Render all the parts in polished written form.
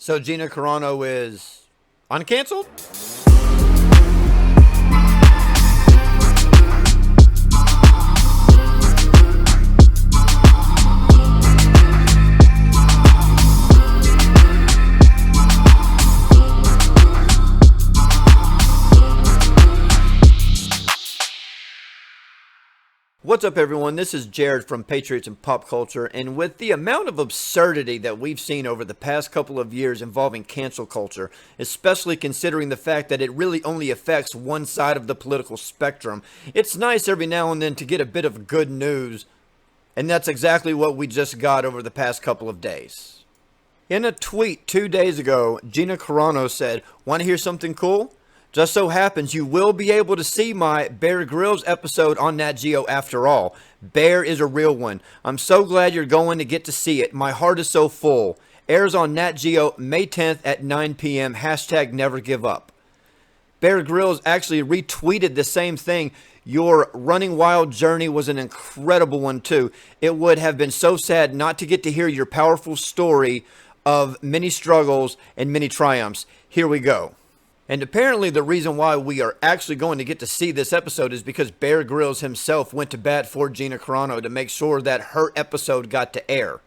So Gina Carano is uncanceled? What's up, everyone? This is Jared from Patriots and Pop Culture, and with the amount of absurdity that we've seen over the past couple of years involving cancel culture, especially considering the fact that it really only affects one side of the political spectrum, it's nice every now and then to get a bit of good news, and that's exactly what we just got over the past couple of days. In a tweet 2 days ago, Gina Carano said, "Want to hear something cool? Just so happens you will be able to see my Bear Grylls episode on Nat Geo after all. Bear is a real one. I'm so glad you're going to get to see it. My heart is so full. Airs on Nat Geo May 10th at 9 p.m. Hashtag never give up." Bear Grylls actually retweeted the same thing. "Your Running Wild journey was an incredible one too. It would have been so sad not to get to hear your powerful story of many struggles and many triumphs. Here we go." And apparently the reason why we are actually going to get to see this episode is because Bear Grylls himself went to bat for Gina Carano to make sure that her episode got to air.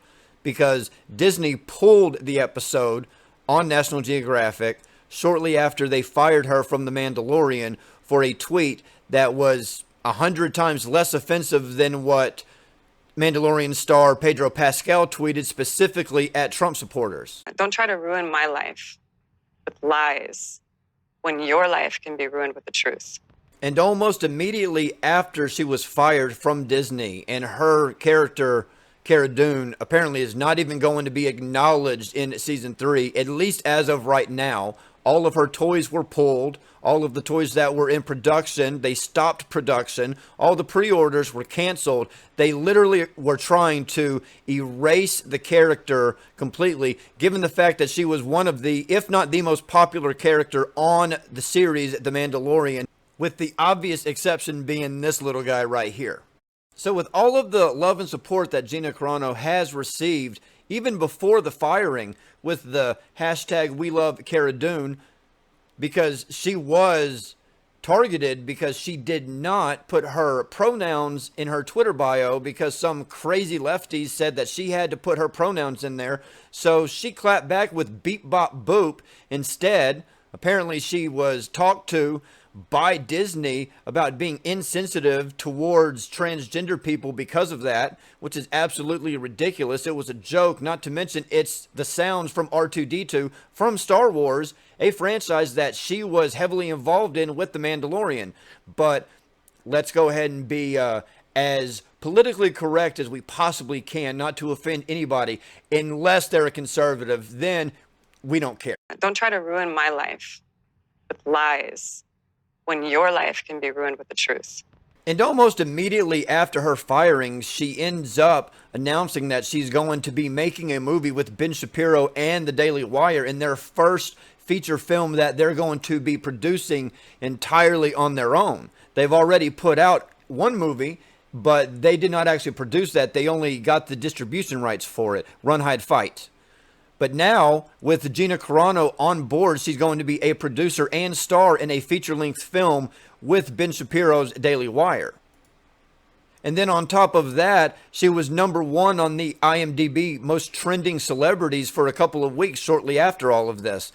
Because Disney pulled the episode on National Geographic shortly after they fired her from The Mandalorian for a tweet that was 100 times less offensive than what Mandalorian star Pedro Pascal tweeted specifically at Trump supporters. "Don't try to ruin my life with lies when your life can be ruined with the truth." And almost immediately after she was fired from Disney, and her character, Cara Dune, apparently is not even going to be acknowledged in season 3, at least as of right now. All of her toys were pulled. All of the toys that were in production, they stopped production. All the pre-orders were canceled. They literally were trying to erase the character completely, given the fact that she was one of the, if not the most popular character on the series, The Mandalorian, with the obvious exception being this little guy right here. So with all of the love and support that Gina Carano has received, even before the firing, with the hashtag We Love Cara Dune, because she was targeted because she did not put her pronouns in her Twitter bio because some crazy lefties said that she had to put her pronouns in there. So she clapped back with beep bop boop. Instead, apparently she was talked to by Disney about being insensitive towards transgender people because of that, which is absolutely ridiculous. It was a joke, not to mention it's the sounds from R2-D2 from Star Wars, a franchise that she was heavily involved in with The Mandalorian. But let's go ahead and be as politically correct as we possibly can, not to offend anybody, unless they're a conservative. Then we don't care. "Don't try to ruin my life with lies when your life can be ruined with the truth." And almost immediately after her firing, she ends up announcing that she's going to be making a movie with Ben Shapiro and the Daily Wire in their first feature film that they're going to be producing entirely on their own. They've already put out one movie, but they did not actually produce that. They only got the distribution rights for it, Run, Hide, Fight. But now, with Gina Carano on board, she's going to be a producer and star in a feature-length film with Ben Shapiro's Daily Wire. And then on top of that, she was #1 on the IMDb most trending celebrities for a couple of weeks shortly after all of this.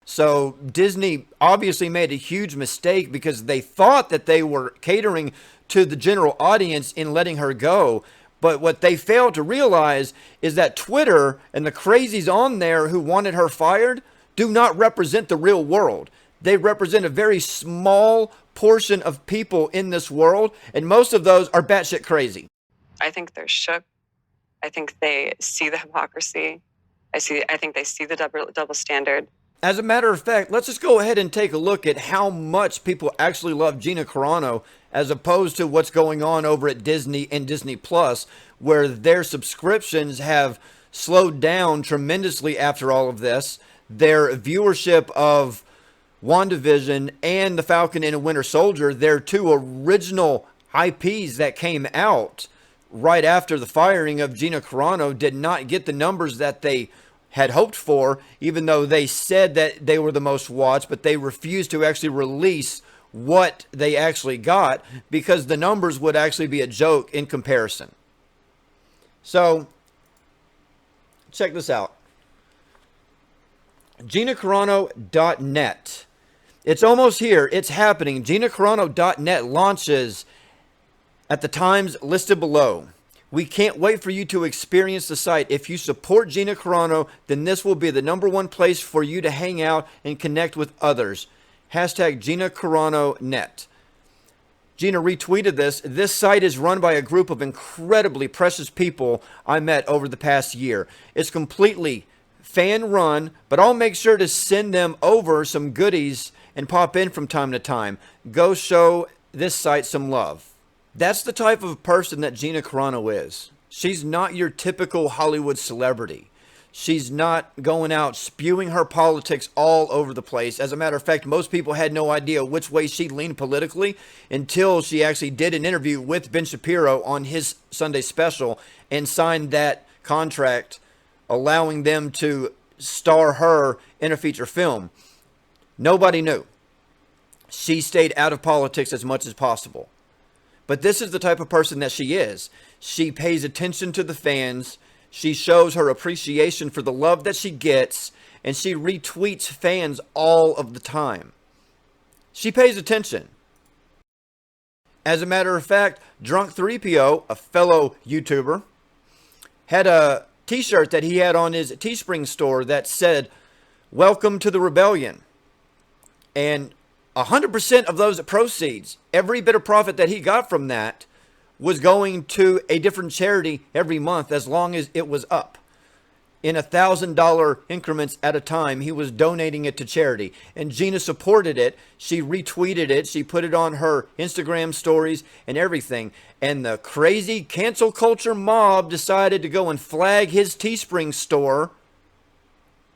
So Disney obviously made a huge mistake because they thought that they were catering to the general audience in letting her go. But what they failed to realize is that Twitter and the crazies on there who wanted her fired do not represent the real world. They represent a very small portion of people in this world, and most of those are batshit crazy. I think they're shook. I think they see the hypocrisy. I think they see the double standard. As a matter of fact, let's just go ahead and take a look at how much people actually love Gina Carano as opposed to what's going on over at Disney and Disney Plus, where their subscriptions have slowed down tremendously after all of this. Their viewership of WandaVision and The Falcon and the Winter Soldier, their two original IPs that came out right after the firing of Gina Carano, did not get the numbers that they had hoped for, even though they said that they were the most watched, but they refused to actually release what they actually got because the numbers would actually be a joke in comparison. So, check this out. GinaCarano.net. It's almost here. It's happening. GinaCarano.net launches at the times listed below. We can't wait for you to experience the site. If you support Gina Carano, then this will be the #1 place for you to hang out and connect with others. Hashtag GinaCaranoNet. Gina retweeted this. This site is run by a group of incredibly precious people I met over the past year. It's completely fan run, but I'll make sure to send them over some goodies and pop in from time to time. Go show this site some love. That's the type of person that Gina Carano is. She's not your typical Hollywood celebrity. She's not going out spewing her politics all over the place. As a matter of fact, most people had no idea which way she leaned politically until she actually did an interview with Ben Shapiro on his Sunday special and signed that contract allowing them to star her in a feature film. Nobody knew. She stayed out of politics as much as possible. But this is the type of person that she is. She pays attention to the fans. She shows her appreciation for the love that she gets. And she retweets fans all of the time. She pays attention. As a matter of fact, Drunk 3PO, a fellow YouTuber, had a t-shirt that he had on his Teespring store that said, "Welcome to the Rebellion." And 100% of those proceeds, every bit of profit that he got from that, was going to a different charity every month as long as it was up. In $1,000 increments at a time, he was donating it to charity. And Gina supported it. She retweeted it. She put it on her Instagram stories and everything. And the crazy cancel culture mob decided to go and flag his Teespring store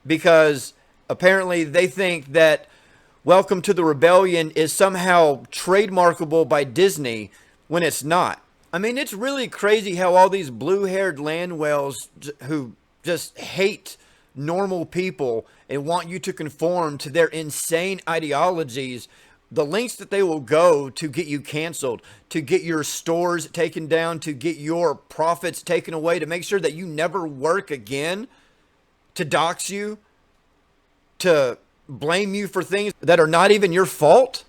because apparently they think that Welcome to the Rebellion is somehow trademarkable by Disney when it's not. I mean, it's really crazy how all these blue-haired land whales who just hate normal people and want you to conform to their insane ideologies, the lengths that they will go to get you canceled, to get your stores taken down, to get your profits taken away, to make sure that you never work again, to dox you, to blame you for things that are not even your fault.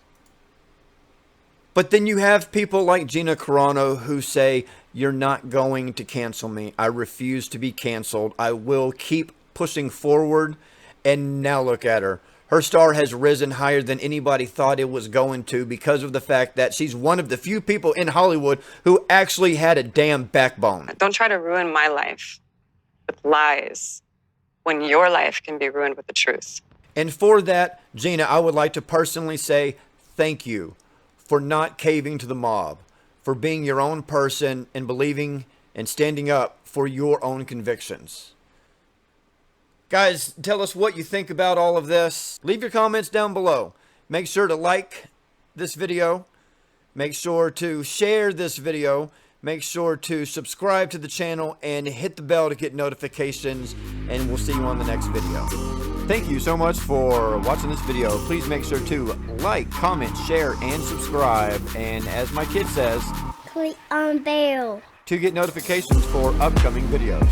But then you have people like Gina Carano who say, "You're not going to cancel me. I refuse to be canceled. I will keep pushing forward." And now look at her. Her star has risen higher than anybody thought it was going to because of the fact that she's one of the few people in Hollywood who actually had a damn backbone. Don't try to ruin my life with lies when your life can be ruined with the truth. And for that, Gina, I would like to personally say thank you for not caving to the mob, for being your own person and believing and standing up for your own convictions. Guys, tell us what you think about all of this. Leave your comments down below. Make sure to like this video. Make sure to share this video. Make sure to subscribe to the channel and hit the bell to get notifications. And we'll see you on the next video. Thank you so much for watching this video. Please make sure to like, comment, share, and subscribe. And as my kid says, click on bell to get notifications for upcoming videos.